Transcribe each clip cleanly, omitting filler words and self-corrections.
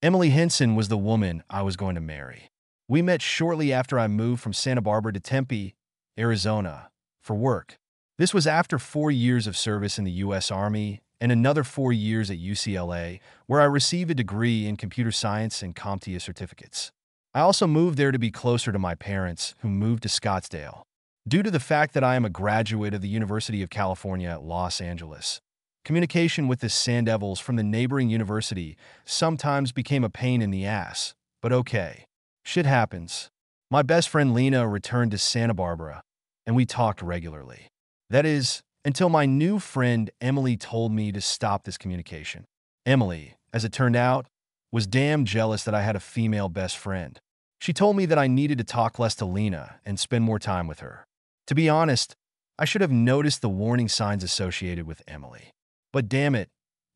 Emily Henson was the woman I was going to marry. We met shortly after I moved from Santa Barbara to Tempe, Arizona, for work. This was after 4 years of service in the U.S. Army and another 4 years at UCLA, where I received a degree in computer science and CompTIA certificates. I also moved there to be closer to my parents, who moved to Scottsdale. Due to the fact that I am a graduate of the University of California at Los Angeles, communication with the Sand Devils from the neighboring university sometimes became a pain in the ass, but okay. Shit happens. My best friend Lena returned to Santa Barbara, and we talked regularly. That is, until my new friend Emily told me to stop this communication. Emily, as it turned out, was damn jealous that I had a female best friend. She told me that I needed to talk less to Lena and spend more time with her. To be honest, I should have noticed the warning signs associated with Emily. But damn it,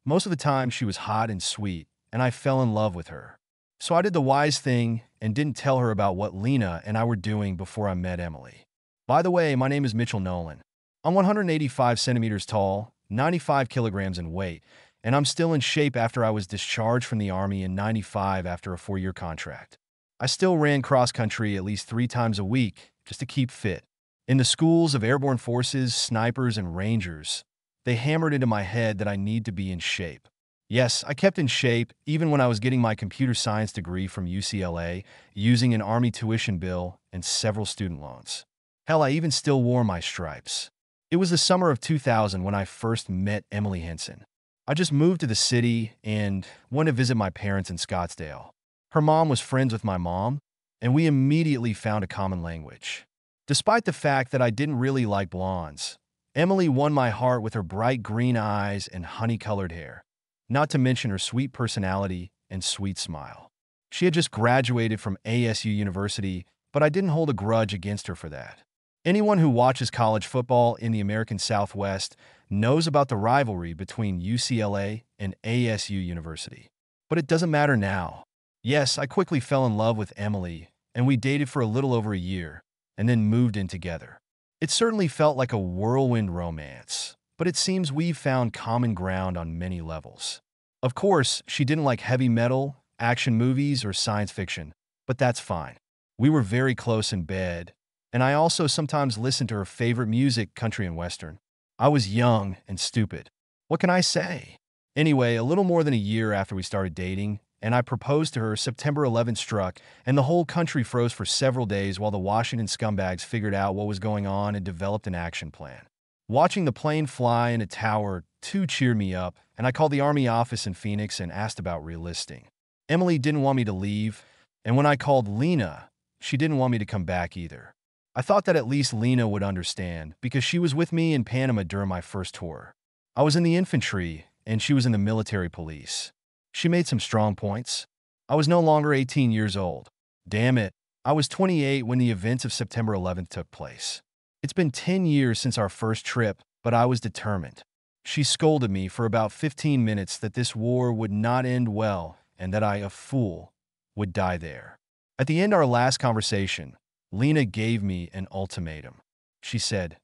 most of the time she was hot and sweet, and I fell in love with her. So I did the wise thing and didn't tell her about what Lena and I were doing before I met Emily. By the way, my name is Mitchell Nolan. I'm 185 centimeters tall, 95 kilograms in weight, and I'm still in shape after I was discharged from the Army in '95 after a 4-year contract. I still ran cross-country at least 3 times a week just to keep fit. In the schools of airborne forces, snipers, and rangers, they hammered into my head that I need to be in shape. Yes, I kept in shape even when I was getting my computer science degree from UCLA using an Army tuition bill and several student loans. Hell, I even still wore my stripes. It was the summer of 2000 when I first met Emily Henson. I just moved to the city and went to visit my parents in Scottsdale. Her mom was friends with my mom, and we immediately found a common language. Despite the fact that I didn't really like blondes, Emily won my heart with her bright green eyes and honey-colored hair, not to mention her sweet personality and sweet smile. She had just graduated from ASU University, but I didn't hold a grudge against her for that. Anyone who watches college football in the American Southwest knows about the rivalry between UCLA and ASU University. But it doesn't matter now. Yes, I quickly fell in love with Emily, and we dated for a little over a year, and then moved in together. It certainly felt like a whirlwind romance, but it seems we've found common ground on many levels. Of course, she didn't like heavy metal, action movies, or science fiction, but that's fine. We were very close in bed, and I also sometimes listened to her favorite music, country and western. I was young and stupid. What can I say? Anyway, a little more than a year after we started dating, and I proposed to her, September 11th struck, and the whole country froze for several days while the Washington scumbags figured out what was going on and developed an action plan. Watching the plane fly in a tower too cheered me up, and I called the Army office in Phoenix and asked about relisting. Emily didn't want me to leave, and when I called Lena, she didn't want me to come back either. I thought that at least Lena would understand, because she was with me in Panama during my first tour. I was in the infantry, and she was in the military police. She made some strong points. I was no longer 18 years old. Damn it, I was 28 when the events of September 11th took place. It's been 10 years since our first trip, but I was determined. She scolded me for about 15 minutes that this war would not end well and that I, a fool, would die there. At the end of our last conversation, Lena gave me an ultimatum. She said,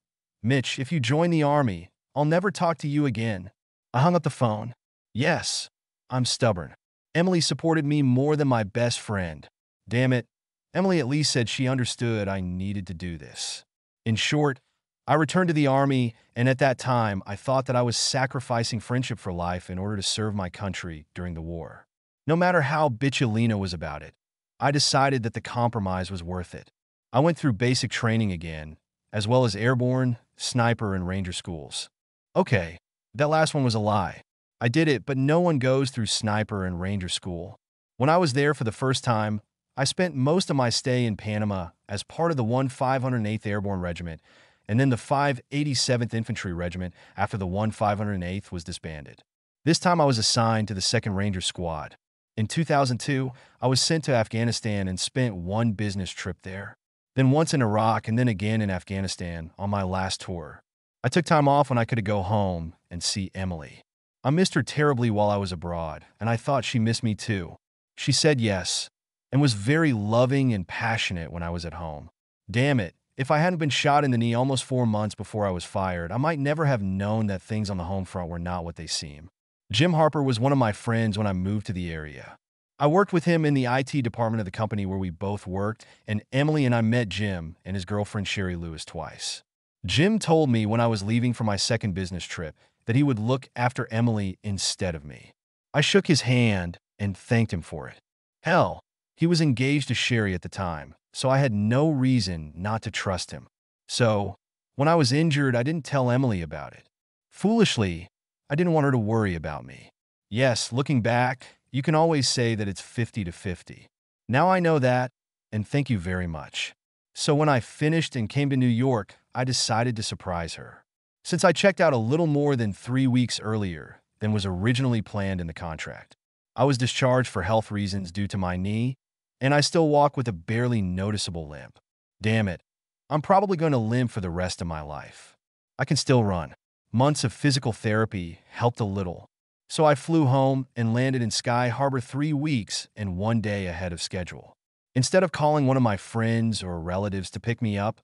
"Mitch, if you join the Army, I'll never talk to you again." I hung up the phone. Yes, I'm stubborn. Emily supported me more than my best friend. Damn it, Emily at least said she understood I needed to do this. In short, I returned to the Army, and at that time, I thought that I was sacrificing friendship for life in order to serve my country during the war. No matter how bitchy Lena was about it, I decided that the compromise was worth it. I went through basic training again, as well as airborne, sniper, and ranger schools. Okay, that last one was a lie. I did it, but no one goes through sniper and ranger school. When I was there for the first time, I spent most of my stay in Panama as part of the 1508th Airborne Regiment, and then the 587th Infantry Regiment after the 1508th was disbanded. This time I was assigned to the 2nd Ranger Squad. In 2002, I was sent to Afghanistan and spent one business trip there. Then once in Iraq and then again in Afghanistan on my last tour. I took time off when I could go home and see Emily. I missed her terribly while I was abroad, and I thought she missed me too. She said yes, and was very loving and passionate when I was at home. Damn it, if I hadn't been shot in the knee almost 4 months before I was fired, I might never have known that things on the home front were not what they seem. Jim Harper was one of my friends when I moved to the area. I worked with him in the IT department of the company where we both worked, and Emily and I met Jim and his girlfriend Sherry Lewis twice. Jim told me when I was leaving for my second business trip that he would look after Emily instead of me. I shook his hand and thanked him for it. Hell, he was engaged to Sherry at the time, so I had no reason not to trust him. So, when I was injured, I didn't tell Emily about it. Foolishly, I didn't want her to worry about me. Yes, looking back, you can always say that it's 50 to 50. Now I know that, and thank you very much. So when I finished and came to New York, I decided to surprise her. Since I checked out a little more than 3 weeks earlier than was originally planned in the contract, I was discharged for health reasons due to my knee, and I still walk with a barely noticeable limp. Damn it, I'm probably going to limp for the rest of my life. I can still run. Months of physical therapy helped a little. So I flew home and landed in Sky Harbor 3 weeks and 1 day ahead of schedule. Instead of calling one of my friends or relatives to pick me up,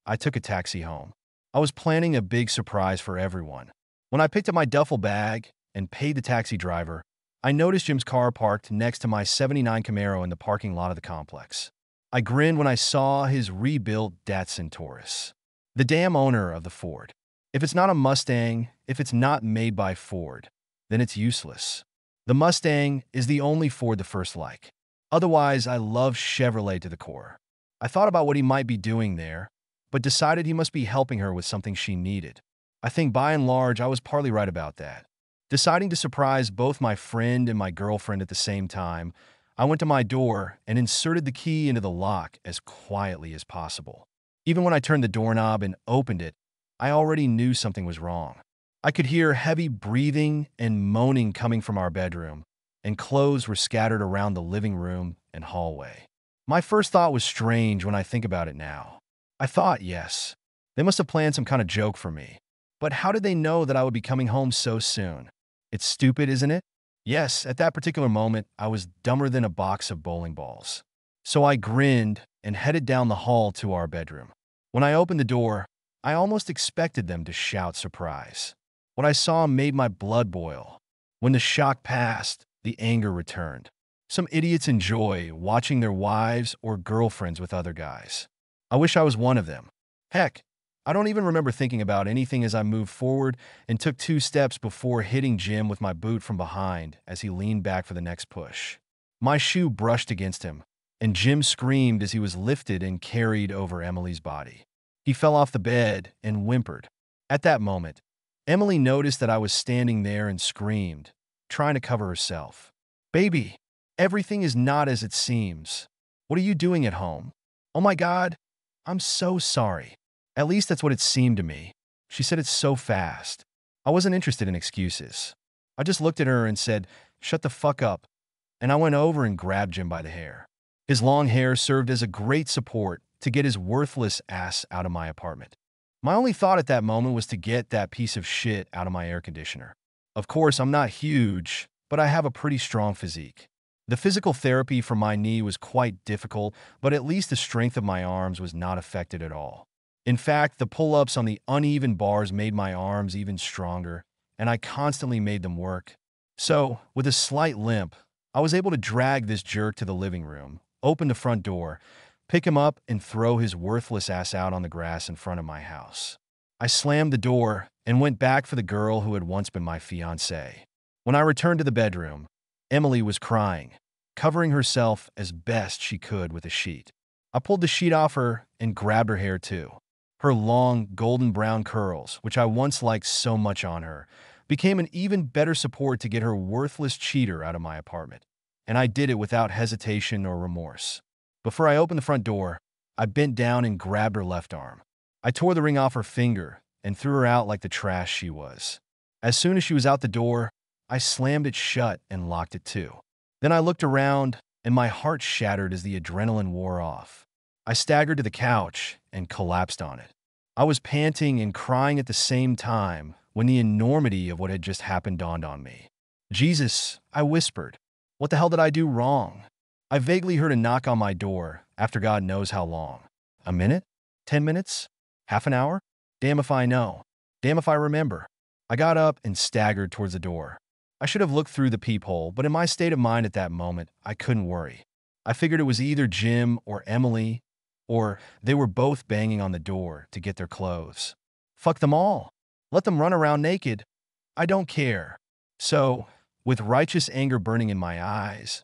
I took a taxi home. I was planning a big surprise for everyone. When I picked up my duffel bag and paid the taxi driver, I noticed Jim's car parked next to my '79 Camaro in the parking lot of the complex. I grinned when I saw his rebuilt Datsun Taurus, the damn owner of the Ford. If it's not a Mustang, if it's not made by Ford, then it's useless. The Mustang is the only Ford the first like. Otherwise, I love Chevrolet to the core. I thought about what he might be doing there, but decided he must be helping her with something she needed. I think by and large, I was partly right about that. Deciding to surprise both my friend and my girlfriend at the same time, I went to my door and inserted the key into the lock as quietly as possible. Even when I turned the doorknob and opened it, I already knew something was wrong. I could hear heavy breathing and moaning coming from our bedroom, and clothes were scattered around the living room and hallway. My first thought was strange when I think about it now. I thought, yes, they must have planned some kind of joke for me. But how did they know that I would be coming home so soon? It's stupid, isn't it? Yes, at that particular moment, I was dumber than a box of bowling balls. So I grinned and headed down the hall to our bedroom. When I opened the door, I almost expected them to shout surprise. What I saw made my blood boil. When the shock passed, the anger returned. Some idiots enjoy watching their wives or girlfriends with other guys. I wish I was one of them. Heck, I don't even remember thinking about anything as I moved forward and took 2 steps before hitting Jim with my boot from behind as he leaned back for the next push. My shoe brushed against him, and Jim screamed as he was lifted and carried over Emily's body. He fell off the bed and whimpered. At that moment, Emily noticed that I was standing there and screamed, trying to cover herself. "Baby, everything is not as it seems. What are you doing at home? Oh my God, I'm so sorry." At least that's what it seemed to me. She said it so fast. I wasn't interested in excuses. I just looked at her and said, "Shut the fuck up." And I went over and grabbed Jim by the hair. His long hair served as a great support to get his worthless ass out of my apartment. My only thought at that moment was to get that piece of shit out of my air conditioner. Of course, I'm not huge, but I have a pretty strong physique. The physical therapy for my knee was quite difficult, but at least the strength of my arms was not affected at all. In fact, the pull-ups on the uneven bars made my arms even stronger, and I constantly made them work. So, with a slight limp, I was able to drag this jerk to the living room, open the front door, pick him up, and throw his worthless ass out on the grass in front of my house. I slammed the door and went back for the girl who had once been my fiancée. When I returned to the bedroom, Emily was crying, covering herself as best she could with a sheet. I pulled the sheet off her and grabbed her hair too. Her long, golden brown curls, which I once liked so much on her, became an even better support to get her worthless cheater out of my apartment. And I did it without hesitation or remorse. Before I opened the front door, I bent down and grabbed her left arm. I tore the ring off her finger and threw her out like the trash she was. As soon as she was out the door, I slammed it shut and locked it too. Then I looked around, and my heart shattered as the adrenaline wore off. I staggered to the couch and collapsed on it. I was panting and crying at the same time when the enormity of what had just happened dawned on me. "Jesus," I whispered. "What the hell did I do wrong?" I vaguely heard a knock on my door after God knows how long. A minute? 10 minutes? Half an hour? Damn if I know. Damn if I remember. I got up and staggered towards the door. I should have looked through the peephole, but in my state of mind at that moment, I couldn't worry. I figured it was either Jim or Emily, or they were both banging on the door to get their clothes. Fuck them all. Let them run around naked. I don't care. So, with righteous anger burning in my eyes,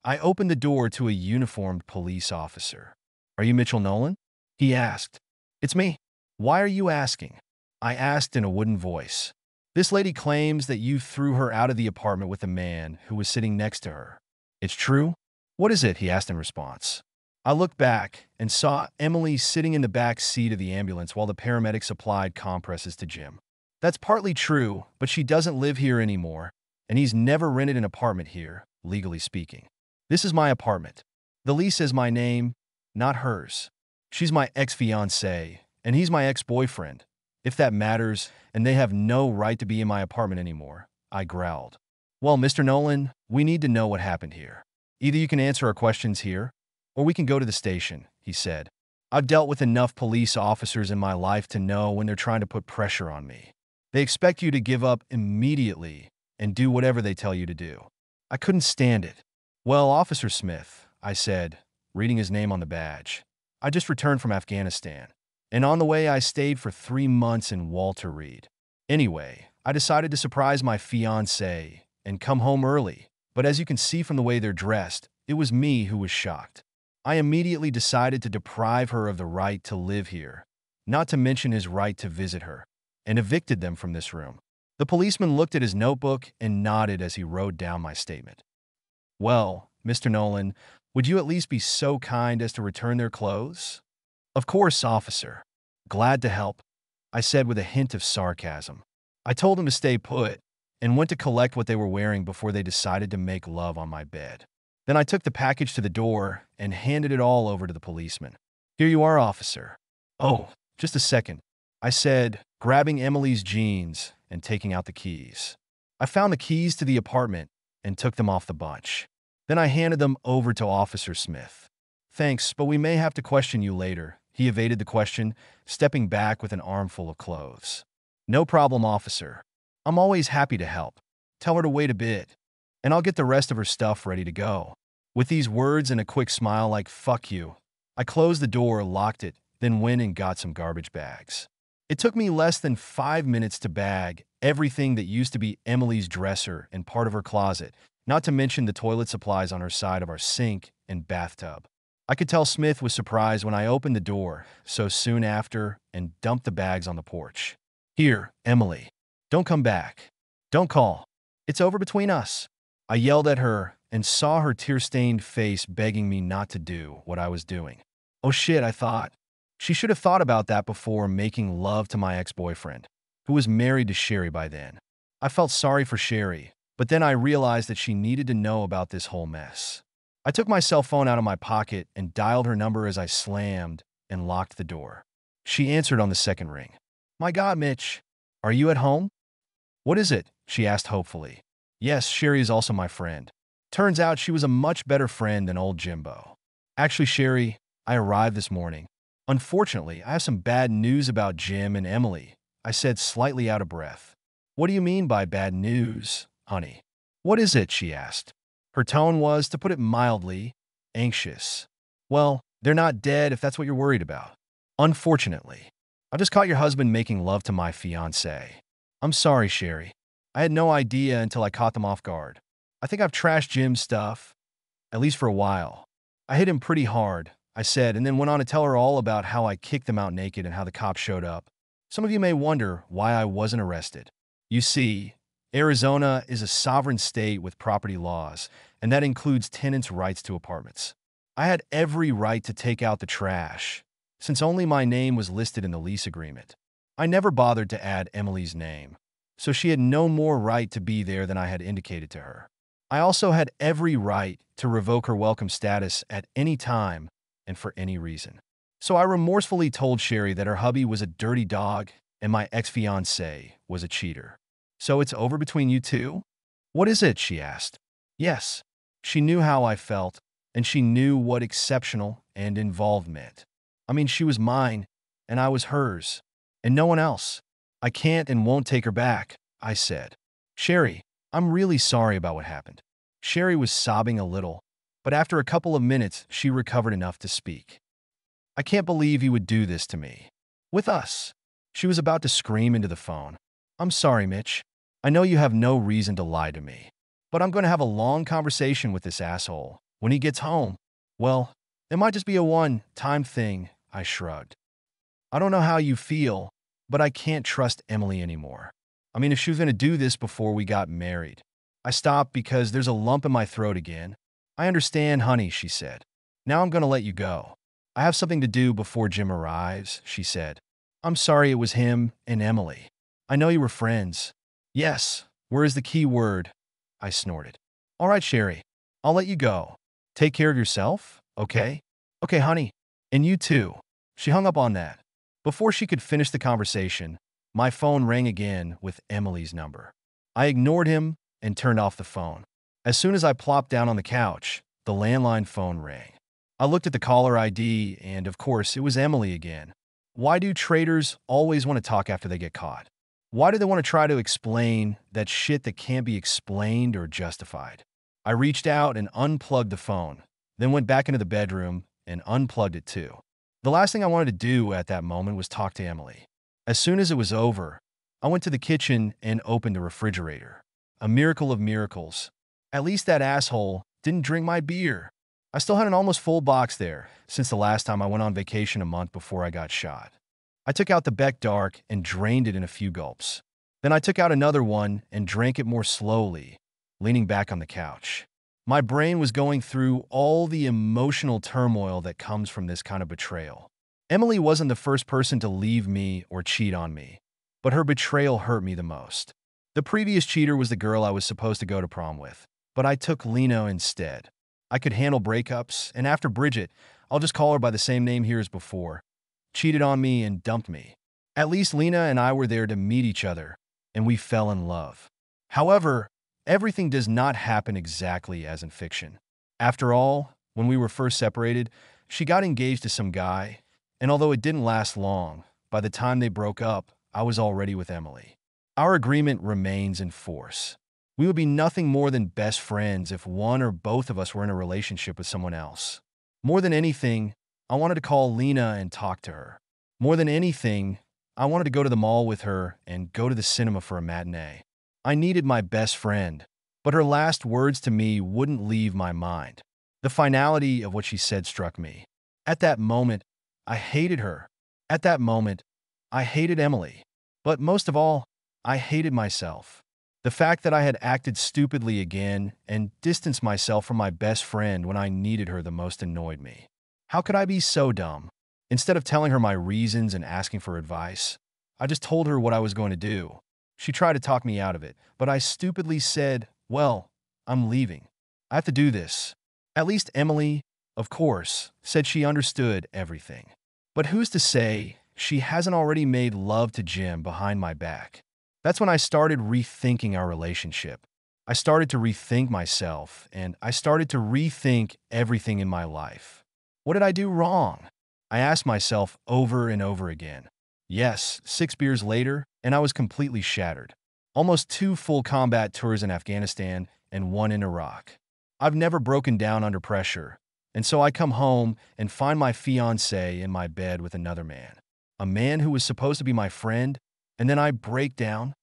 I opened the door to a uniformed police officer. "Are you Mitchell Nolan?" he asked. "It's me." "Why are you asking?" I asked in a wooden voice. "This lady claims that you threw her out of the apartment with a man who was sitting next to her. It's true?" "What is it?" he asked in response. I looked back and saw Emily sitting in the back seat of the ambulance while the paramedics applied compresses to Jim. "That's partly true, but she doesn't live here anymore, and he's never rented an apartment here, legally speaking. This is my apartment. The lease says my name, not hers. She's my ex-fiancé, and he's my ex-boyfriend, if that matters, and they have no right to be in my apartment anymore," I growled. "Well, Mr. Nolan, we need to know what happened here. Either you can answer our questions here, or we can go to the station," he said. "I've dealt with enough police officers in my life to know when they're trying to put pressure on me. They expect you to give up immediately and do whatever they tell you to do." I couldn't stand it. "Well, Officer Smith," I said, reading his name on the badge. "I just returned from Afghanistan, and on the way I stayed for 3 months in Walter Reed. Anyway, I decided to surprise my fiancée and come home early, but as you can see from the way they're dressed, it was me who was shocked. I immediately decided to deprive her of the right to live here, not to mention his right to visit her, and evicted them from this room." The policeman looked at his notebook and nodded as he wrote down my statement. "Well, Mr. Nolan, would you at least be so kind as to return their clothes?" "Of course, officer. Glad to help," I said with a hint of sarcasm. I told him to stay put and went to collect what they were wearing before they decided to make love on my bed. Then I took the package to the door and handed it all over to the policeman. "Here you are, officer." "Oh, just a second," I said, grabbing Emily's jeans and taking out the keys. I found the keys to the apartment and took them off the bunch. Then I handed them over to Officer Smith. "Thanks, but we may have to question you later." He evaded the question, stepping back with an armful of clothes. "No problem, officer. I'm always happy to help. Tell her to wait a bit, and I'll get the rest of her stuff ready to go." With these words and a quick smile like, "Fuck you," I closed the door, locked it, then went and got some garbage bags. It took me less than 5 minutes to bag everything that used to be Emily's dresser and part of her closet, not to mention the toilet supplies on her side of our sink and bathtub. I could tell Smith was surprised when I opened the door so soon after and dumped the bags on the porch. "Here, Emily. Don't come back. Don't call. It's over between us." I yelled at her and saw her tear-stained face begging me not to do what I was doing. Oh shit, I thought. She should have thought about that before making love to my ex-boyfriend, who was married to Sherry by then. I felt sorry for Sherry, but then I realized that she needed to know about this whole mess. I took my cell phone out of my pocket and dialed her number as I slammed and locked the door. She answered on the second ring. "My God, Mitch, are you at home?" "What is it?" she asked hopefully. "Yes, Sherry is also my friend. Turns out she was a much better friend than old Jimbo. Actually, Sherry, I arrived this morning. Unfortunately, I have some bad news about Jim and Emily," I said, slightly out of breath. "What do you mean by bad news, honey?" "What is it?" she asked. Her tone was, to put it mildly, anxious. "Well, they're not dead if that's what you're worried about. Unfortunately, I just caught your husband making love to my fiancée. I'm sorry, Sherry. I had no idea until I caught them off guard. I think I've trashed Jim's stuff, at least for a while. I hit him pretty hard," I said, and then went on to tell her all about how I kicked them out naked and how the cops showed up. Some of you may wonder why I wasn't arrested. You see, Arizona is a sovereign state with property laws, and that includes tenants' rights to apartments. I had every right to take out the trash, since only my name was listed in the lease agreement. I never bothered to add Emily's name, so she had no more right to be there than I had indicated to her. I also had every right to revoke her welcome status at any time and for any reason. So I remorsefully told Sherry that her hubby was a dirty dog and my ex-fiancée was a cheater. "So it's over between you two?" "What is it?" she asked. Yes, she knew how I felt, and she knew what exceptional and involved meant. I mean, she was mine, and I was hers, and no one else. "I can't and won't take her back," I said. "Sherry, I'm really sorry about what happened. Sherry was sobbing a little, but after a couple of minutes, she recovered enough to speak. I can't believe he would do this to me. With us. She was about to scream into the phone. I'm sorry, Mitch. I know you have no reason to lie to me. But I'm going to have a long conversation with this asshole. When he gets home, well, it might just be a one-time thing, I shrugged. I don't know how you feel, but I can't trust Emily anymore. I mean, if she was going to do this before we got married. I stopped because there's a lump in my throat again. I understand, honey, she said. Now I'm going to let you go. I have something to do before Jim arrives, she said. I'm sorry it was him and Emily. I know you were friends. Yes, where is the key word? I snorted. All right, Sherry, I'll let you go. Take care of yourself, okay? Okay, honey. And you too. She hung up on that. Before she could finish the conversation, my phone rang again with Emily's number. I ignored him and turned off the phone. As soon as I plopped down on the couch, the landline phone rang. I looked at the caller ID, and of course, it was Emily again. Why do traitors always want to talk after they get caught? Why do they want to try to explain that shit that can't be explained or justified? I reached out and unplugged the phone, then went back into the bedroom and unplugged it too. The last thing I wanted to do at that moment was talk to Emily. As soon as it was over, I went to the kitchen and opened the refrigerator. A miracle of miracles. At least that asshole didn't drink my beer. I still had an almost full box there since the last time I went on vacation a month before I got shot. I took out the Beck Dark and drained it in a few gulps. Then I took out another one and drank it more slowly, leaning back on the couch. My brain was going through all the emotional turmoil that comes from this kind of betrayal. Emily wasn't the first person to leave me or cheat on me, but her betrayal hurt me the most. The previous cheater was the girl I was supposed to go to prom with, but I took Lena instead. I could handle breakups, and after Bridget, I'll just call her by the same name here as before, cheated on me and dumped me. At least Lena and I were there to meet each other, and we fell in love. However, everything does not happen exactly as in fiction. After all, when we were first separated, she got engaged to some guy, and although it didn't last long, by the time they broke up, I was already with Emily. Our agreement remains in force. We would be nothing more than best friends if one or both of us were in a relationship with someone else. More than anything, I wanted to call Lena and talk to her. More than anything, I wanted to go to the mall with her and go to the cinema for a matinee. I needed my best friend, but her last words to me wouldn't leave my mind. The finality of what she said struck me. At that moment, I hated her. At that moment, I hated Emily. But most of all, I hated myself. The fact that I had acted stupidly again and distanced myself from my best friend when I needed her the most annoyed me. How could I be so dumb? Instead of telling her my reasons and asking for advice, I just told her what I was going to do. She tried to talk me out of it, but I stupidly said, well, I'm leaving. I have to do this. At least Emily, of course, said she understood everything. But who's to say she hasn't already made love to Jim behind my back? That's when I started rethinking our relationship. I started to rethink myself, and I started to rethink everything in my life. What did I do wrong? I asked myself over and over again. Yes, 6 beers later, and I was completely shattered. Almost 2 full combat tours in Afghanistan and 1 in Iraq. I've never broken down under pressure, and so I come home and find my fiancée in my bed with another man. A man who was supposed to be my friend, and then I break down.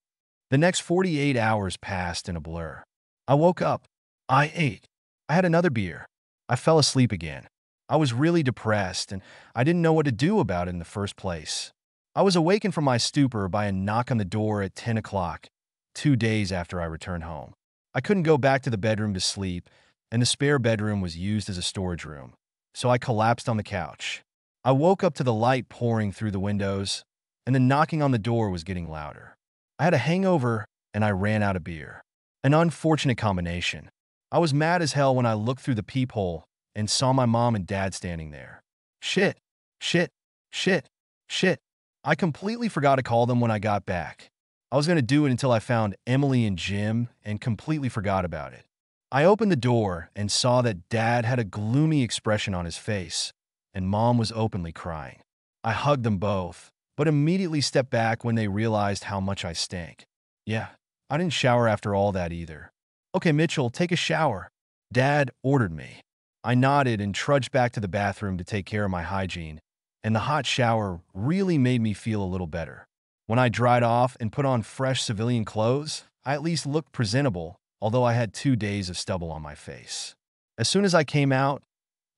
The next 48 hours passed in a blur. I woke up. I ate. I had another beer. I fell asleep again. I was really depressed, and I didn't know what to do about it in the first place. I was awakened from my stupor by a knock on the door at 10 o'clock, 2 days after I returned home. I couldn't go back to the bedroom to sleep, and the spare bedroom was used as a storage room, so I collapsed on the couch. I woke up to the light pouring through the windows, and the knocking on the door was getting louder. I had a hangover, and I ran out of beer. An unfortunate combination. I was mad as hell when I looked through the peephole and saw my mom and dad standing there. Shit, shit, shit, shit. I completely forgot to call them when I got back. I was going to do it until I found Emily and Jim and completely forgot about it. I opened the door and saw that Dad had a gloomy expression on his face, and Mom was openly crying. I hugged them both, but immediately stepped back when they realized how much I stank. Yeah, I didn't shower after all that either. Okay, Mitchell, take a shower. Dad ordered me. I nodded and trudged back to the bathroom to take care of my hygiene, and the hot shower really made me feel a little better. When I dried off and put on fresh civilian clothes, I at least looked presentable, although I had 2 days of stubble on my face. As soon as I came out,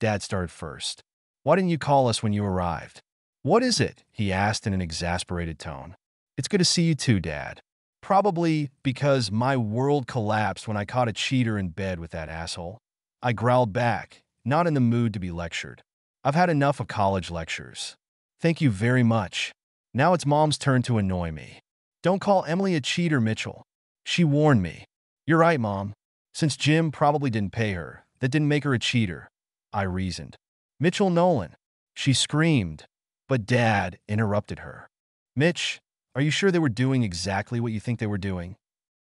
Dad started first. Why didn't you call us when you arrived? What is it? He asked in an exasperated tone. It's good to see you too, Dad. Probably because my world collapsed when I caught a cheater in bed with that asshole. I growled back, not in the mood to be lectured. I've had enough of college lectures. Thank you very much. Now it's Mom's turn to annoy me. Don't call Emily a cheater, Mitchell. She warned me. You're right, Mom. Since Jim probably didn't pay her, that didn't make her a cheater, I reasoned. Mitchell Nolan. She screamed, but Dad interrupted her. Mitch, are you sure they were doing exactly what you think they were doing?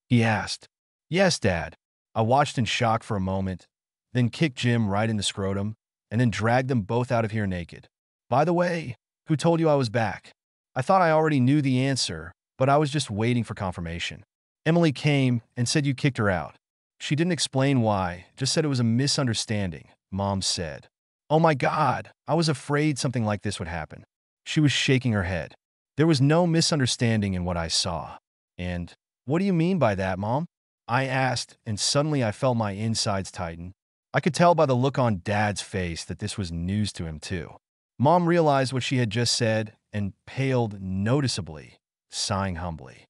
He asked. Yes, Dad. I watched in shock for a moment, then kicked Jim right in the scrotum, and then dragged them both out of here naked. By the way, who told you I was back? I thought I already knew the answer, but I was just waiting for confirmation. Emily came and said you kicked her out. She didn't explain why, just said it was a misunderstanding, Mom said. Oh my God, I was afraid something like this would happen. She was shaking her head. There was no misunderstanding in what I saw. And, what do you mean by that, Mom? I asked, and suddenly I felt my insides tighten. I could tell by the look on Dad's face that this was news to him too. Mom realized what she had just said and paled noticeably, sighing humbly.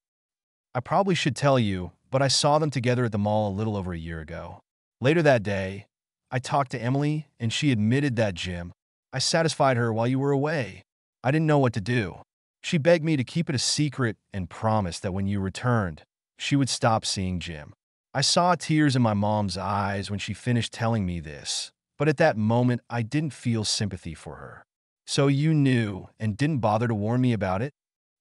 I probably should tell you, but I saw them together at the mall a little over a year ago. Later that day, I talked to Emily, and she admitted that Jim. I satisfied her while you were away. I didn't know what to do. She begged me to keep it a secret and promised that when you returned, she would stop seeing Jim. I saw tears in my mom's eyes when she finished telling me this, but at that moment, I didn't feel sympathy for her. So you knew and didn't bother to warn me about it?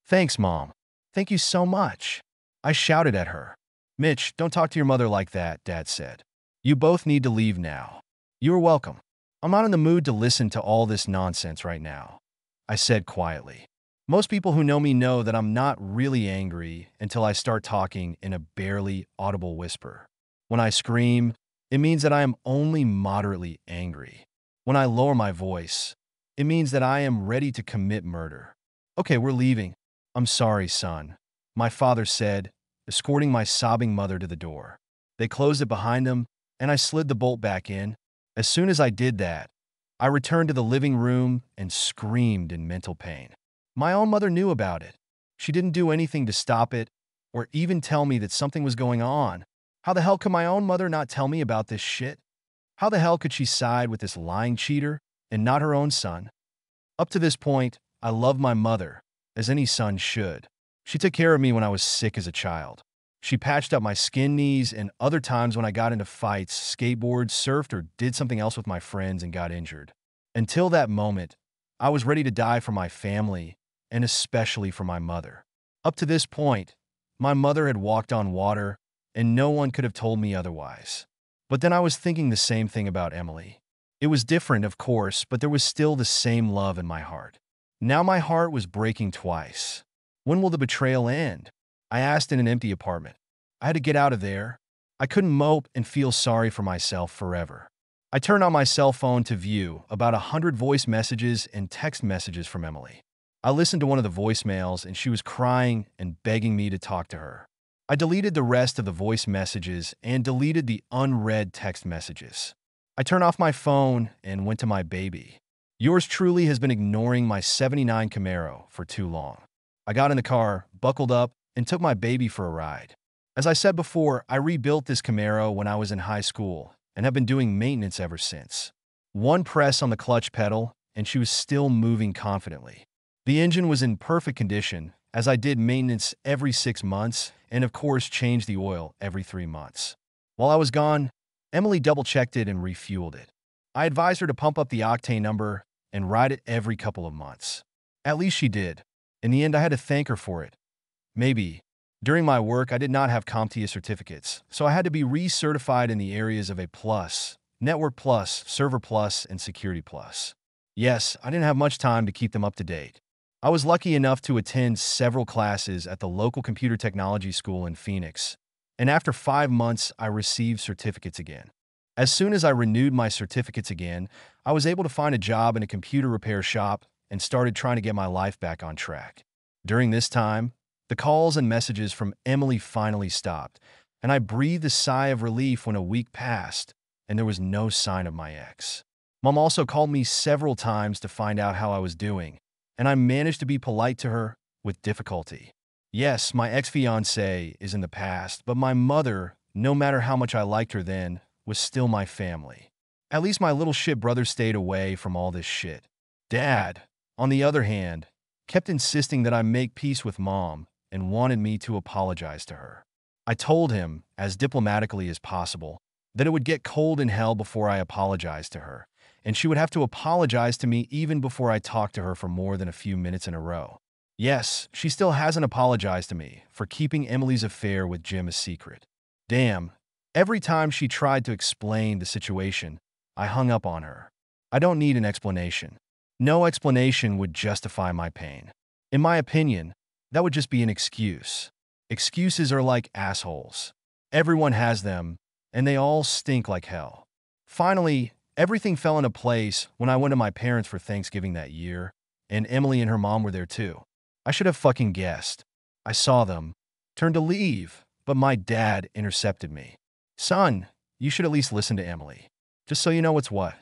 Thanks, Mom. Thank you so much. I shouted at her. Mitch, don't talk to your mother like that, Dad said. You both need to leave now. You are welcome. I'm not in the mood to listen to all this nonsense right now, I said quietly. Most people who know me know that I'm not really angry until I start talking in a barely audible whisper. When I scream, it means that I am only moderately angry. When I lower my voice, it means that I am ready to commit murder. Okay, we're leaving. I'm sorry, son, my father said, escorting my sobbing mother to the door. They closed it behind them, and I slid the bolt back in. As soon as I did that, I returned to the living room and screamed in mental pain. My own mother knew about it. She didn't do anything to stop it or even tell me that something was going on. How the hell could my own mother not tell me about this shit? How the hell could she side with this lying cheater and not her own son? Up to this point, I loved my mother, as any son should. She took care of me when I was sick as a child. She patched up my skin knees, and other times when I got into fights, skateboarded, surfed, or did something else with my friends and got injured. Until that moment, I was ready to die for my family, and especially for my mother. Up to this point, my mother had walked on water, and no one could have told me otherwise. But then I was thinking the same thing about Emily. It was different, of course, but there was still the same love in my heart. Now my heart was breaking twice. When will the betrayal end? I asked in an empty apartment. I had to get out of there. I couldn't mope and feel sorry for myself forever. I turned on my cell phone to view about 100 voice messages and text messages from Emily. I listened to one of the voicemails, and she was crying and begging me to talk to her. I deleted the rest of the voice messages and deleted the unread text messages. I turned off my phone and went to my baby. Yours truly has been ignoring my '79 Camaro for too long. I got in the car, buckled up, and took my baby for a ride. As I said before, I rebuilt this Camaro when I was in high school and have been doing maintenance ever since. One press on the clutch pedal, and she was still moving confidently. The engine was in perfect condition, as I did maintenance every 6 months and, of course, changed the oil every 3 months. While I was gone, Emily double-checked it and refueled it. I advised her to pump up the octane number and ride it every couple of months. At least she did. In the end, I had to thank her for it. Maybe. During my work, I did not have CompTIA certificates, so I had to be recertified in the areas of A+, Network Plus, Server Plus, and Security Plus. Yes, I didn't have much time to keep them up to date. I was lucky enough to attend several classes at the local computer technology school in Phoenix, and after 5 months, I received certificates again. As soon as I renewed my certificates again, I was able to find a job in a computer repair shop and started trying to get my life back on track. During this time, the calls and messages from Emily finally stopped, and I breathed a sigh of relief when a week passed and there was no sign of my ex. Mom also called me several times to find out how I was doing, and I managed to be polite to her with difficulty. Yes, my ex-fiancée is in the past, but my mother, no matter how much I liked her then, was still my family. At least my little shit brother stayed away from all this shit. Dad, on the other hand, kept insisting that I make peace with Mom and wanted me to apologize to her. I told him, as diplomatically as possible, that it would get cold in hell before I apologized to her, and she would have to apologize to me even before I talked to her for more than a few minutes in a row. Yes, she still hasn't apologized to me for keeping Emily's affair with Jim a secret. Damn, every time she tried to explain the situation, I hung up on her. I don't need an explanation. No explanation would justify my pain. In my opinion, that would just be an excuse. Excuses are like assholes. Everyone has them, and they all stink like hell. Finally, everything fell into place when I went to my parents for Thanksgiving that year, and Emily and her mom were there too. I should have fucking guessed. I saw them, turned to leave, but my dad intercepted me. Son, you should at least listen to Emily. Just so you know what's what.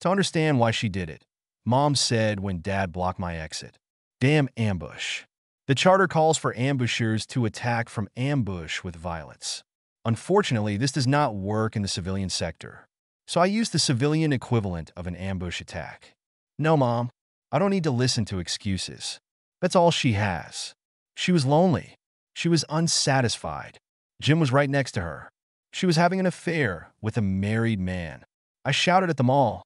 To understand why she did it. Mom said when Dad blocked my exit. Damn ambush. The charter calls for ambushers to attack from ambush with violence. Unfortunately, this does not work in the civilian sector. So I used the civilian equivalent of an ambush attack. No, Mom, I don't need to listen to excuses. That's all she has. She was lonely. She was unsatisfied. Jim was right next to her. She was having an affair with a married man. I shouted at them all,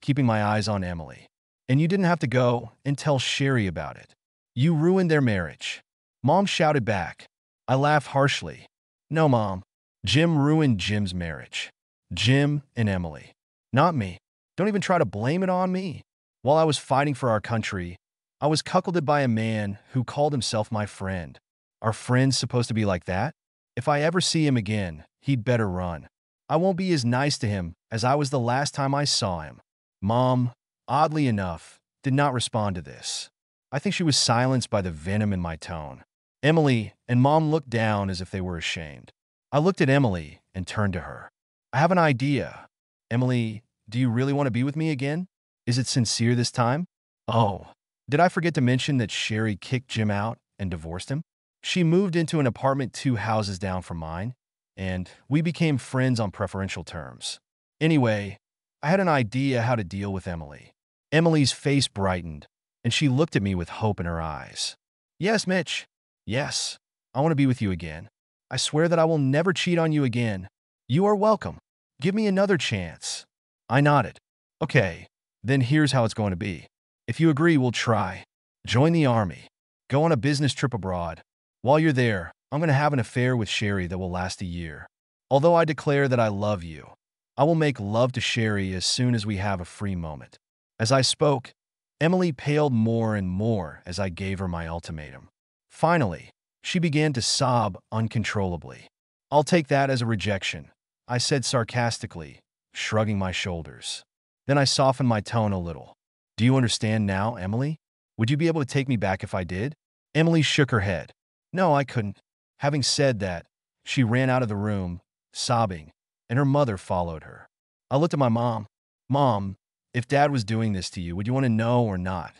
keeping my eyes on Emily. And you didn't have to go and tell Sherry about it. You ruined their marriage. Mom shouted back. I laughed harshly. No, Mom. Jim ruined Jim's marriage. Jim and Emily. Not me. Don't even try to blame it on me. While I was fighting for our country, I was cuckolded by a man who called himself my friend. Are friends supposed to be like that? If I ever see him again, he'd better run. I won't be as nice to him as I was the last time I saw him. Mom, oddly enough, did not respond to this. I think she was silenced by the venom in my tone. Emily and Mom looked down as if they were ashamed. I looked at Emily and turned to her. I have an idea. Emily, do you really want to be with me again? Is it sincere this time? Oh, did I forget to mention that Sherry kicked Jim out and divorced him? She moved into an apartment 2 houses down from mine, and we became friends on preferential terms. Anyway, I had an idea how to deal with Emily. Emily's face brightened, and she looked at me with hope in her eyes. Yes, Mitch. Yes, I want to be with you again. I swear that I will never cheat on you again. You are welcome. Give me another chance. I nodded. Okay, then here's how it's going to be. If you agree, we'll try. Join the army. Go on a business trip abroad. While you're there, I'm going to have an affair with Sherry that will last a year. Although I declare that I love you, I will make love to Sherry as soon as we have a free moment. As I spoke, Emily paled more and more as I gave her my ultimatum. Finally, she began to sob uncontrollably. I'll take that as a rejection, I said sarcastically, shrugging my shoulders. Then I softened my tone a little. Do you understand now, Emily? Would you be able to take me back if I did? Emily shook her head. No, I couldn't. Having said that, she ran out of the room, sobbing, and her mother followed her. I looked at my mom. Mom, if Dad was doing this to you, would you want to know or not?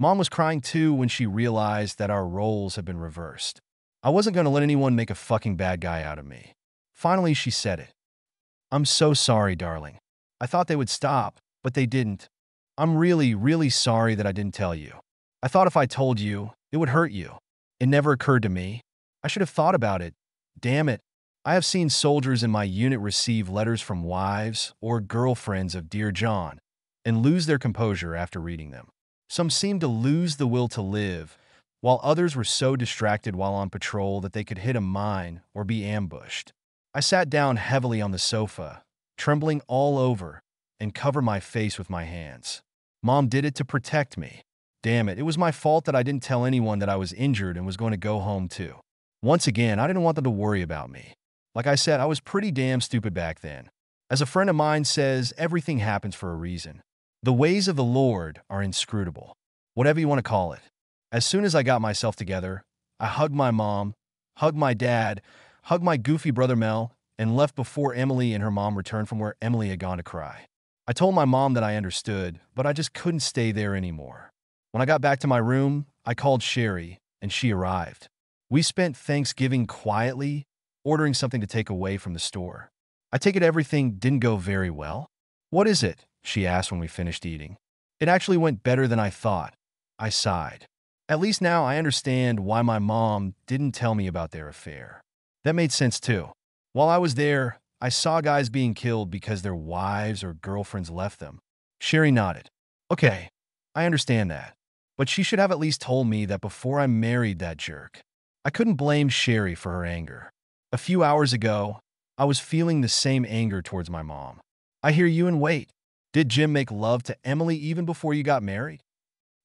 Mom was crying too when she realized that our roles had been reversed. I wasn't going to let anyone make a fucking bad guy out of me. Finally, she said it. I'm so sorry, darling. I thought they would stop, but they didn't. I'm really, really sorry that I didn't tell you. I thought if I told you, it would hurt you. It never occurred to me. I should have thought about it. Damn it. I have seen soldiers in my unit receive letters from wives or girlfriends of Dear John and lose their composure after reading them. Some seemed to lose the will to live, while others were so distracted while on patrol that they could hit a mine or be ambushed. I sat down heavily on the sofa, trembling all over, and covered my face with my hands. Mom did it to protect me. Damn it, it was my fault that I didn't tell anyone that I was injured and was going to go home too. Once again, I didn't want them to worry about me. Like I said, I was pretty damn stupid back then. As a friend of mine says, everything happens for a reason. The ways of the Lord are inscrutable, whatever you want to call it. As soon as I got myself together, I hugged my mom, hugged my dad, hugged my goofy brother Mel, and left before Emily and her mom returned from where Emily had gone to cry. I told my mom that I understood, but I just couldn't stay there anymore. When I got back to my room, I called Sherry, and she arrived. We spent Thanksgiving quietly, ordering something to take away from the store. I take it everything didn't go very well. "What is it?" she asked when we finished eating. "It actually went better than I thought." I sighed. At least now I understand why my mom didn't tell me about their affair. That made sense too. While I was there, I saw guys being killed because their wives or girlfriends left them. Sherry nodded. "Okay, I understand that. But she should have at least told me that before I married that jerk." I couldn't blame Sherry for her anger. A few hours ago, I was feeling the same anger towards my mom. "I hear you and wait. Did Jim make love to Emily even before you got married?"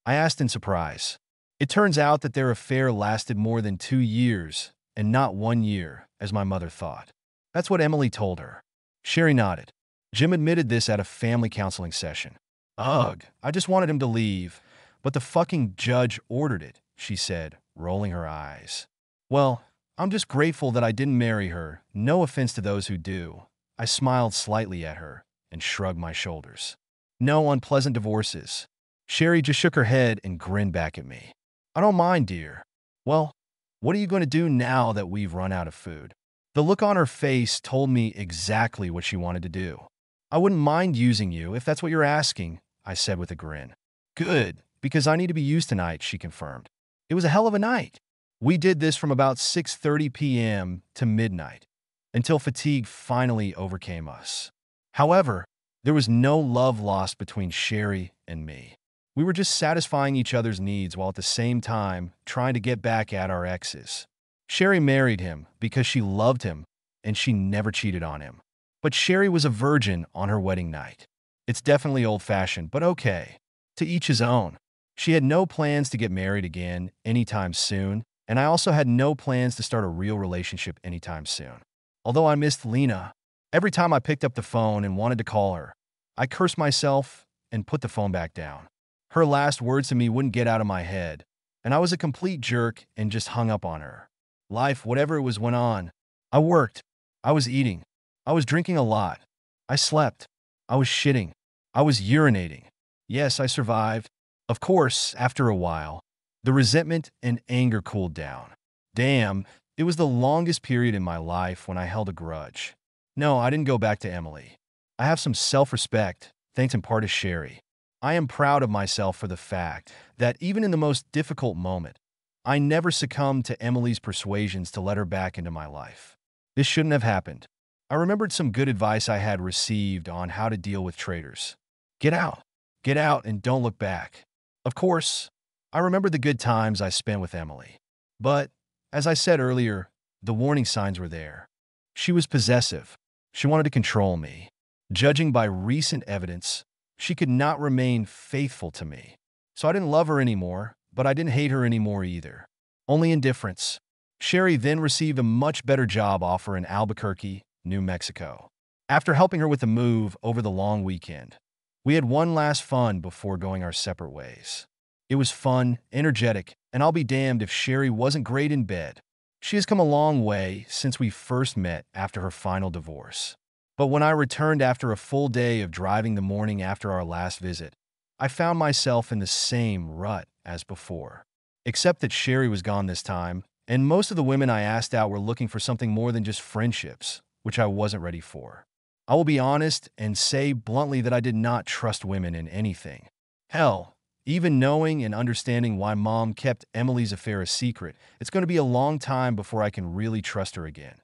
I asked in surprise. It turns out that their affair lasted more than 2 years, and not 1 year, as my mother thought. That's what Emily told her. Sherry nodded. Jim admitted this at a family counseling session. "Ugh, I just wanted him to leave, but the fucking judge ordered it," she said, rolling her eyes. "Well, I'm just grateful that I didn't marry her. No offense to those who do." I smiled slightly at her and shrugged my shoulders. "No unpleasant divorces." Sherry just shook her head and grinned back at me. "I don't mind, dear." "Well, what are you going to do now that we've run out of food?" The look on her face told me exactly what she wanted to do. "I wouldn't mind using you if that's what you're asking," I said with a grin. "Good, because I need to be used tonight," she confirmed. It was a hell of a night. We did this from about 6:30 p.m. to midnight, until fatigue finally overcame us. However, there was no love lost between Sherry and me. We were just satisfying each other's needs while at the same time trying to get back at our exes. Sherry married him because she loved him and she never cheated on him. But Sherry was a virgin on her wedding night. It's definitely old-fashioned, but okay. To each his own. She had no plans to get married again anytime soon, and I also had no plans to start a real relationship anytime soon. Although I missed Lena, every time I picked up the phone and wanted to call her, I cursed myself and put the phone back down. Her last words to me wouldn't get out of my head, and I was a complete jerk and just hung up on her. Life, whatever it was, went on. I worked. I was eating. I was drinking a lot. I slept. I was shitting. I was urinating. Yes, I survived. Of course, after a while, the resentment and anger cooled down. Damn, it was the longest period in my life when I held a grudge. No, I didn't go back to Emily. I have some self-respect, thanks in part to Sherry. I am proud of myself for the fact that even in the most difficult moment, I never succumbed to Emily's persuasions to let her back into my life. This shouldn't have happened. I remembered some good advice I had received on how to deal with traitors. Get out, and don't look back. Of course, I remembered the good times I spent with Emily. But, as I said earlier, the warning signs were there. She was possessive. She wanted to control me. Judging by recent evidence, she could not remain faithful to me. So I didn't love her anymore, but I didn't hate her anymore either. Only indifference. Sherry then received a much better job offer in Albuquerque, New Mexico. After helping her with the move over the long weekend, we had one last fun before going our separate ways. It was fun, energetic, and I'll be damned if Sherry wasn't great in bed. She has come a long way since we first met after her final divorce. But when I returned after a full day of driving the morning after our last visit, I found myself in the same rut as before. Except that Sherry was gone this time, and most of the women I asked out were looking for something more than just friendships, which I wasn't ready for. I will be honest and say bluntly that I did not trust women in anything. Hell, even knowing and understanding why Mom kept Emily's affair a secret, it's going to be a long time before I can really trust her again.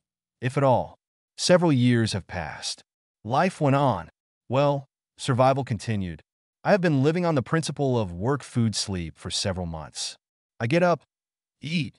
If at all. Several years have passed. Life went on. Well, survival continued. I have been living on the principle of work, food, sleep for several months. I get up, eat,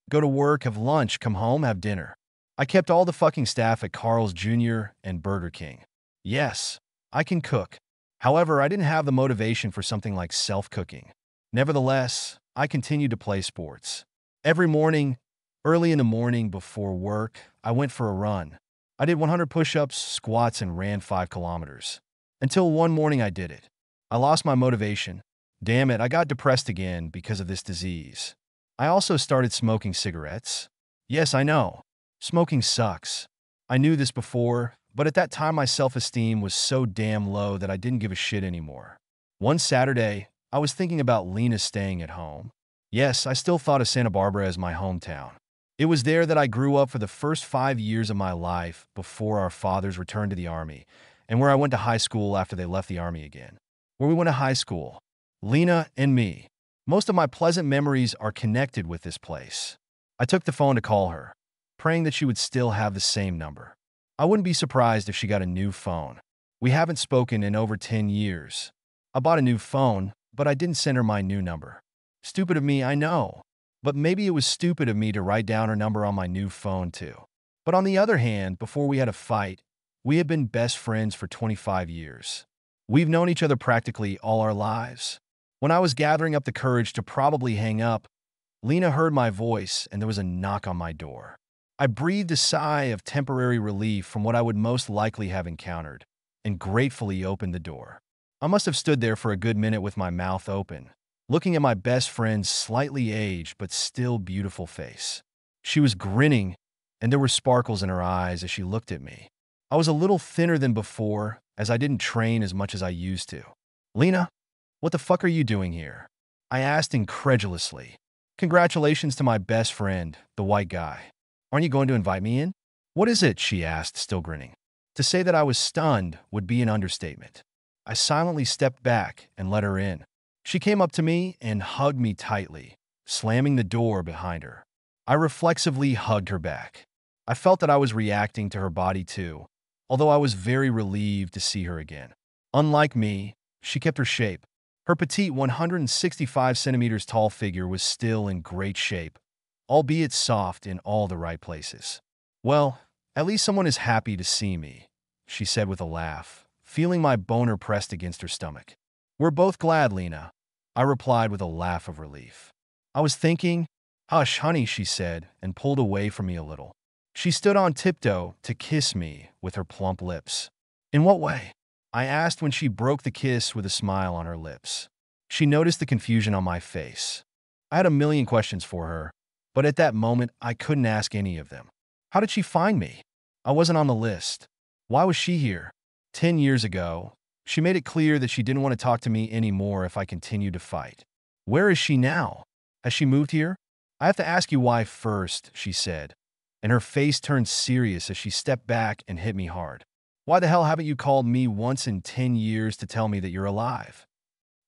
go to work, have lunch, come home, have dinner. I kept all the fucking staff at Carl's Jr. and Burger King. Yes, I can cook. However, I didn't have the motivation for something like self-cooking. Nevertheless, I continued to play sports. Every morning, Early in the morning before work, I went for a run. I did 100 push-ups, squats, and ran 5 kilometers. Until one morning I did it. I lost my motivation. Damn it, I got depressed again because of this disease. I also started smoking cigarettes. Yes, I know. Smoking sucks. I knew this before, but at that time my self-esteem was so damn low that I didn't give a shit anymore. One Saturday, I was thinking about Lena staying at home. Yes, I still thought of Santa Barbara as my hometown. It was there that I grew up for the first 5 years of my life before our fathers returned to the Army, and where I went to high school after they left the Army again. Where we went to high school. Lena and me. Most of my pleasant memories are connected with this place. I took the phone to call her, praying that she would still have the same number. I wouldn't be surprised if she got a new phone. We haven't spoken in over 10 years. I bought a new phone, but I didn't send her my new number. Stupid of me, I know. But maybe it was stupid of me to write down her number on my new phone too. But on the other hand, before we had a fight, we had been best friends for 25 years. We've known each other practically all our lives. When I was gathering up the courage to probably hang up, Lena heard my voice and there was a knock on my door. I breathed a sigh of temporary relief from what I would most likely have encountered and gratefully opened the door. I must have stood there for a good minute with my mouth open, looking at my best friend's slightly aged but still beautiful face. She was grinning, and there were sparkles in her eyes as she looked at me. I was a little thinner than before, as I didn't train as much as I used to. "Lena, what the fuck are you doing here?" I asked incredulously. "Congratulations to my best friend, the white guy. Aren't you going to invite me in?" "What is it?" she asked, still grinning. To say that I was stunned would be an understatement. I silently stepped back and let her in. She came up to me and hugged me tightly, slamming the door behind her. I reflexively hugged her back. I felt that I was reacting to her body too, although I was very relieved to see her again. Unlike me, she kept her shape. Her petite 165 centimeters tall figure was still in great shape, albeit soft in all the right places. "Well, at least someone is happy to see me," she said with a laugh, feeling my boner pressed against her stomach. "We're both glad, Lena," I replied with a laugh of relief. I was thinking. "Hush, honey," she said, and pulled away from me a little. She stood on tiptoe to kiss me with her plump lips. "In what way?" I asked when she broke the kiss with a smile on her lips. She noticed the confusion on my face. I had a million questions for her, but at that moment I couldn't ask any of them. How did she find me? I wasn't on the list. Why was she here? 10 years ago, she made it clear that she didn't want to talk to me anymore if I continued to fight. Where is she now? Has she moved here? "I have to ask you why first," she said, and her face turned serious as she stepped back and hit me hard. "Why the hell haven't you called me once in 10 years to tell me that you're alive?"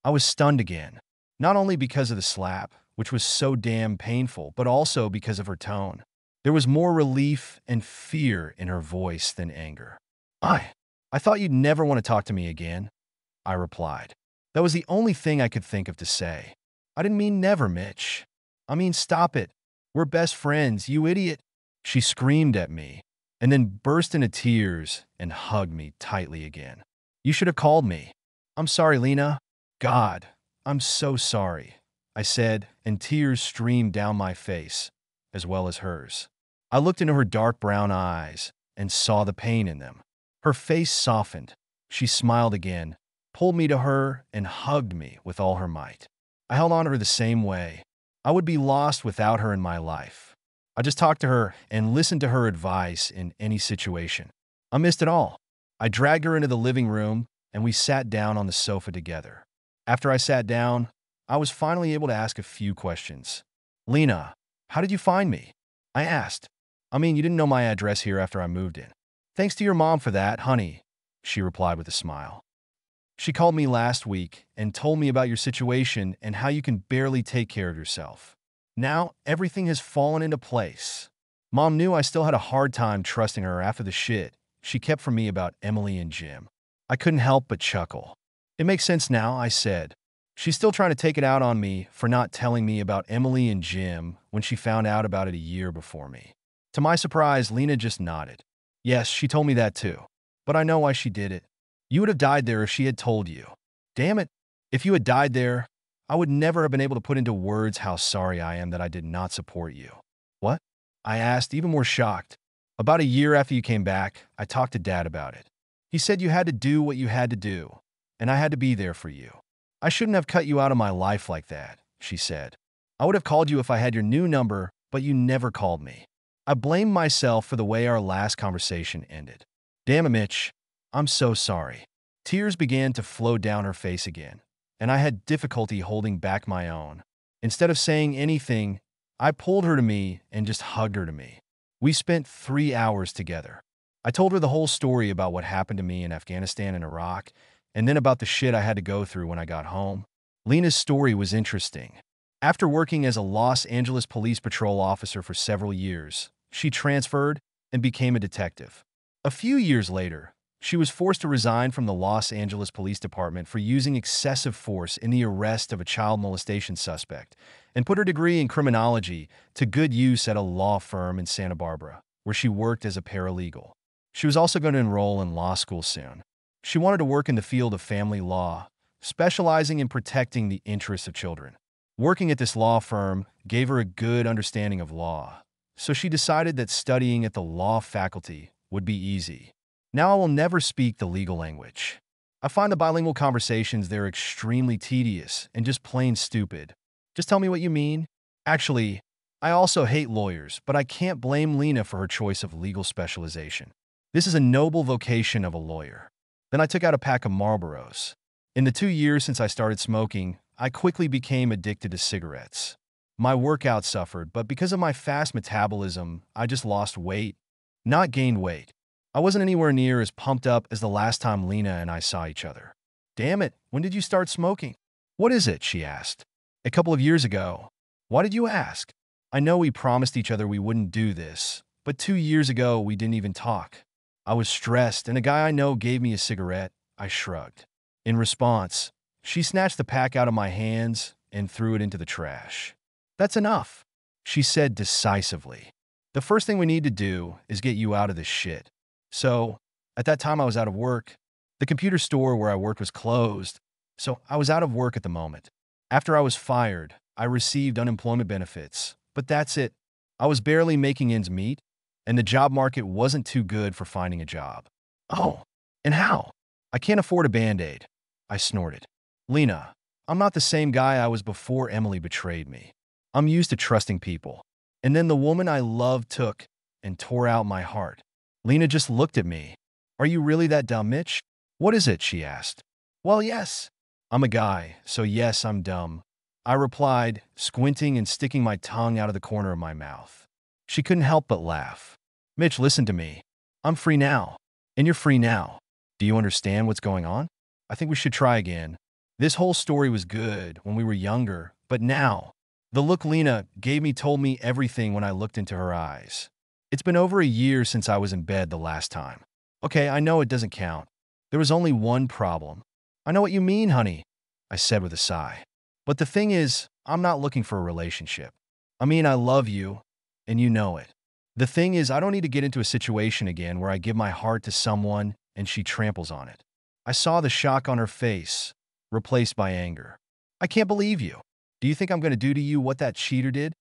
I was stunned again, not only because of the slap, which was so damn painful, but also because of her tone. There was more relief and fear in her voice than anger. I thought you'd never want to talk to me again," I replied. That was the only thing I could think of to say. "I didn't mean never, Mitch. I mean stop it. We're best friends, you idiot." She screamed at me, and then burst into tears and hugged me tightly again. "You should have called me." "I'm sorry, Lena." "God, I'm so sorry," I said, and tears streamed down my face, as well as hers. I looked into her dark brown eyes and saw the pain in them. Her face softened. She smiled again, pulled me to her, and hugged me with all her might. I held on to her the same way. I would be lost without her in my life. I just talked to her and listened to her advice in any situation. I missed it all. I dragged her into the living room, and we sat down on the sofa together. After I sat down, I was finally able to ask a few questions. "Lena, how did you find me?" I asked. "I mean, you didn't know my address here after I moved in." "Thanks to your mom for that, honey," she replied with a smile. "She called me last week and told me about your situation and how you can barely take care of yourself. Now, everything has fallen into place. Mom knew I still had a hard time trusting her after the shit she kept from me about Emily and Jim." I couldn't help but chuckle. "It makes sense now," I said. "She's still trying to take it out on me for not telling me about Emily and Jim when she found out about it a year before me." To my surprise, Lena just nodded. "Yes, she told me that too. But I know why she did it. You would have died there if she had told you." "Damn it. If you had died there, I would never have been able to put into words how sorry I am that I did not support you." "What?" I asked, even more shocked. About a year after you came back, I talked to Dad about it. He said you had to do what you had to do, and I had to be there for you. I shouldn't have cut you out of my life like that, she said. I would have called you if I had your new number, but you never called me. I blamed myself for the way our last conversation ended. Damn it, Mitch. I'm so sorry. Tears began to flow down her face again, and I had difficulty holding back my own. Instead of saying anything, I pulled her to me and just hugged her to me. We spent 3 hours together. I told her the whole story about what happened to me in Afghanistan and Iraq, and then about the shit I had to go through when I got home. Lena's story was interesting. After working as a Los Angeles Police Patrol officer for several years, she transferred and became a detective. A few years later, she was forced to resign from the Los Angeles Police Department for using excessive force in the arrest of a child molestation suspect, and put her degree in criminology to good use at a law firm in Santa Barbara, where she worked as a paralegal. She was also going to enroll in law school soon. She wanted to work in the field of family law, specializing in protecting the interests of children. Working at this law firm gave her a good understanding of law, so she decided that studying at the law faculty would be easy. Now I will never speak the legal language. I find the bilingual conversations there extremely tedious and just plain stupid. Just tell me what you mean. Actually, I also hate lawyers, but I can't blame Lena for her choice of legal specialization. This is a noble vocation of a lawyer. Then I took out a pack of Marlboros. In the 2 years since I started smoking, I quickly became addicted to cigarettes. My workout suffered, but because of my fast metabolism, I just lost weight, not gained weight. I wasn't anywhere near as pumped up as the last time Lena and I saw each other. Damn it, when did you start smoking? What is it? She asked. A couple of years ago. Why did you ask? I know we promised each other we wouldn't do this, but 2 years ago we didn't even talk. I was stressed, and a guy I know gave me a cigarette. I shrugged. In response, she snatched the pack out of my hands and threw it into the trash. That's enough, she said decisively. The first thing we need to do is get you out of this shit. So, at that time I was out of work. The computer store where I worked was closed, so I was out of work at the moment. After I was fired, I received unemployment benefits, but that's it. I was barely making ends meet, and the job market wasn't too good for finding a job. Oh, and how? I can't afford a Band-Aid, I snorted. Lena, I'm not the same guy I was before Emily betrayed me. I'm used to trusting people. And then the woman I loved took and tore out my heart. Lena just looked at me. Are you really that dumb, Mitch? What is it? She asked. Well, yes. I'm a guy, so yes, I'm dumb. I replied, squinting and sticking my tongue out of the corner of my mouth. She couldn't help but laugh. Mitch, listen to me. I'm free now. And you're free now. Do you understand what's going on? I think we should try again. This whole story was good when we were younger, but now, the look Lena gave me told me everything when I looked into her eyes. It's been over a year since I was in bed the last time. Okay, I know it doesn't count. There was only one problem. I know what you mean, honey, I said with a sigh. But the thing is, I'm not looking for a relationship. I mean, I love you, and you know it. The thing is, I don't need to get into a situation again where I give my heart to someone and she tramples on it. I saw the shock on her face, replaced by anger. I can't believe you. Do you think I'm going to do to you what that cheater did?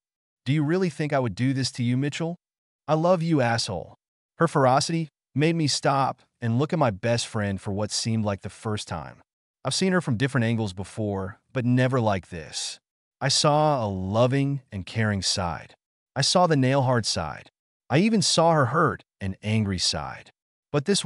Do you really think I would do this to you, Mitchell? I love you, asshole. Her ferocity made me stop and look at my best friend for what seemed like the first time. I've seen her from different angles before, but never like this. I saw a loving and caring side. I saw the nail-hard side. I even saw her hurt and angry side. But this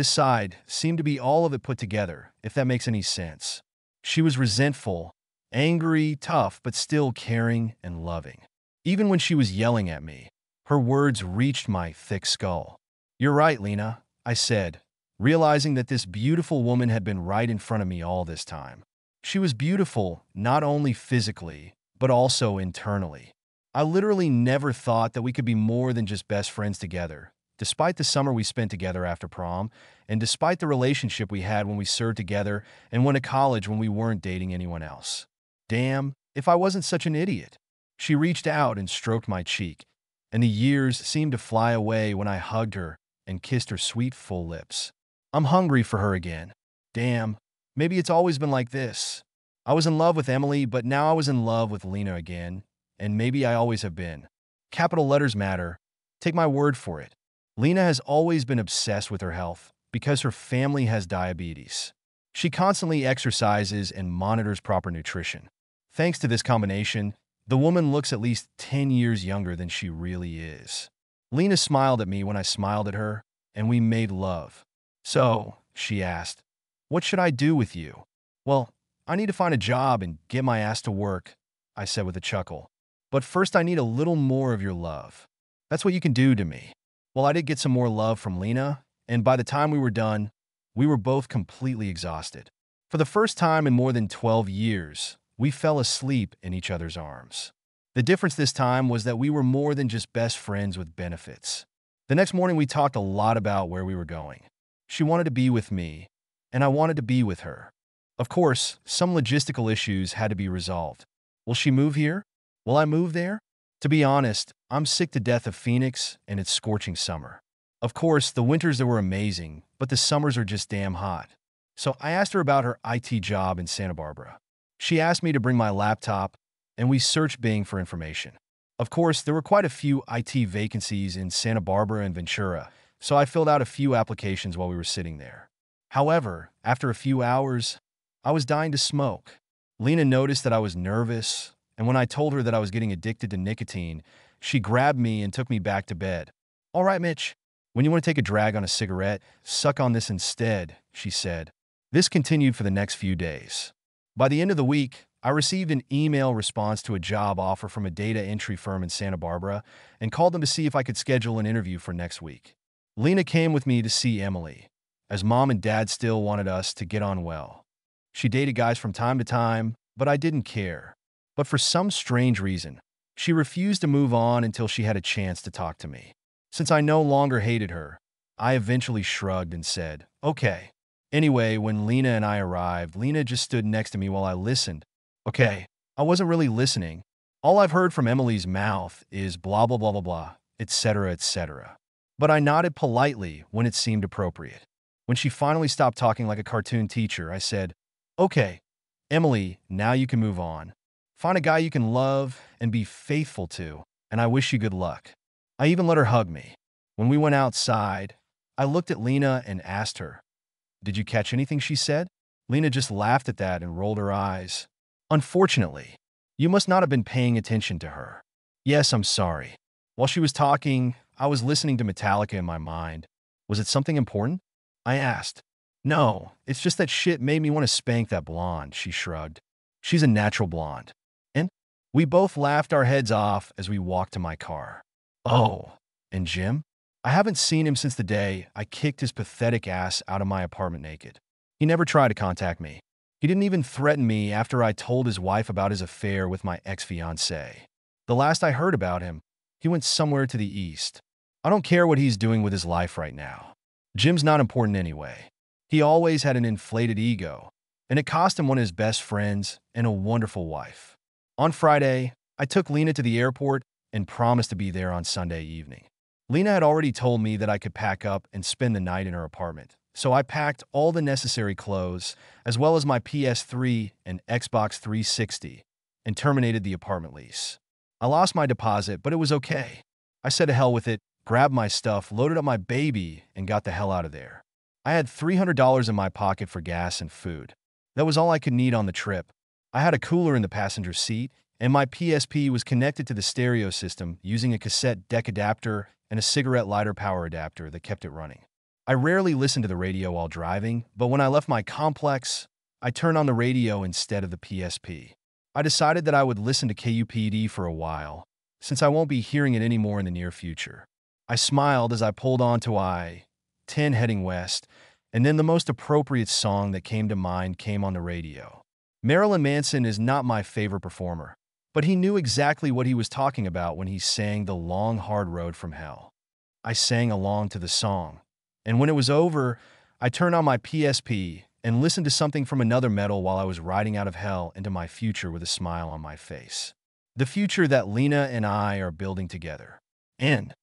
side seemed to be all of it put together, if that makes any sense. She was resentful, angry, tough, but still caring and loving. Even when she was yelling at me, her words reached my thick skull. You're right, Lena, I said, realizing that this beautiful woman had been right in front of me all this time. She was beautiful not only physically, but also internally. I literally never thought that we could be more than just best friends together, despite the summer we spent together after prom, and despite the relationship we had when we served together and went to college when we weren't dating anyone else. Damn, if I wasn't such an idiot. She reached out and stroked my cheek, and the years seemed to fly away when I hugged her and kissed her sweet, full lips. I'm hungry for her again. Damn, maybe it's always been like this. I was in love with Emily, but now I was in love with Lena again, and maybe I always have been. Capital letters matter. Take my word for it. Lena has always been obsessed with her health because her family has diabetes. She constantly exercises and monitors proper nutrition. Thanks to this combination, the woman looks at least 10 years younger than she really is. Lena smiled at me when I smiled at her, and we made love. So, she asked, what should I do with you? Well, I need to find a job and get my ass to work, I said with a chuckle. But first I need a little more of your love. That's what you can do to me. Well, I did get some more love from Lena, and by the time we were done, we were both completely exhausted. For the first time in more than 12 years, we fell asleep in each other's arms. The difference this time was that we were more than just best friends with benefits. The next morning we talked a lot about where we were going. She wanted to be with me, and I wanted to be with her. Of course, some logistical issues had to be resolved. Will she move here? Will I move there? To be honest, I'm sick to death of Phoenix and its scorching summer. Of course, the winters there were amazing, but the summers are just damn hot. So I asked her about her IT job in Santa Barbara. She asked me to bring my laptop, and we searched Bing for information. Of course, there were quite a few IT vacancies in Santa Barbara and Ventura, so I filled out a few applications while we were sitting there. However, after a few hours, I was dying to smoke. Lena noticed that I was nervous, and when I told her that I was getting addicted to nicotine, she grabbed me and took me back to bed. All right, Mitch, when you want to take a drag on a cigarette, suck on this instead, she said. This continued for the next few days. By the end of the week, I received an email response to a job offer from a data entry firm in Santa Barbara and called them to see if I could schedule an interview for next week. Lena came with me to see Emily, as Mom and Dad still wanted us to get on well. She dated guys from time to time, but I didn't care. But for some strange reason, she refused to move on until she had a chance to talk to me. Since I no longer hated her, I eventually shrugged and said, okay. Anyway, when Lena and I arrived, Lena just stood next to me while I listened. Okay, I wasn't really listening. All I've heard from Emily's mouth is blah blah blah blah blah, etc., etc. But I nodded politely when it seemed appropriate. When she finally stopped talking like a cartoon teacher, I said, okay, Emily, now you can move on. Find a guy you can love and be faithful to, and I wish you good luck. I even let her hug me. When we went outside, I looked at Lena and asked her, did you catch anything she said? Lena just laughed at that and rolled her eyes. Unfortunately, you must not have been paying attention to her. Yes, I'm sorry. While she was talking, I was listening to Metallica in my mind. Was it something important? I asked. No, it's just that shit made me want to spank that blonde, she shrugged. She's a natural blonde. And we both laughed our heads off as we walked to my car. Oh, and Jim? I haven't seen him since the day I kicked his pathetic ass out of my apartment naked. He never tried to contact me. He didn't even threaten me after I told his wife about his affair with my ex-fiancée. The last I heard about him, he went somewhere to the east. I don't care what he's doing with his life right now. Jim's not important anyway. He always had an inflated ego, and it cost him one of his best friends and a wonderful wife. On Friday, I took Lena to the airport and promised to be there on Sunday evening. Lena had already told me that I could pack up and spend the night in her apartment, so I packed all the necessary clothes, as well as my PS3 and Xbox 360, and terminated the apartment lease. I lost my deposit, but it was okay. I said to hell with it, grabbed my stuff, loaded up my baby, and got the hell out of there. I had $300 in my pocket for gas and food. That was all I could need on the trip. I had a cooler in the passenger seat, and my PSP was connected to the stereo system using a cassette deck adapter and a cigarette lighter power adapter that kept it running. I rarely listened to the radio while driving, but when I left my complex, I turned on the radio instead of the PSP. I decided that I would listen to KUPD for a while, since I won't be hearing it anymore in the near future. I smiled as I pulled onto I-10 heading west, and then the most appropriate song that came to mind came on the radio. Marilyn Manson is not my favorite performer, but he knew exactly what he was talking about when he sang The Long Hard Road from Hell. I sang along to the song, and when it was over, I turned on my PSP and listened to something from another metal while I was riding out of hell into my future with a smile on my face. The future that Lena and I are building together. End.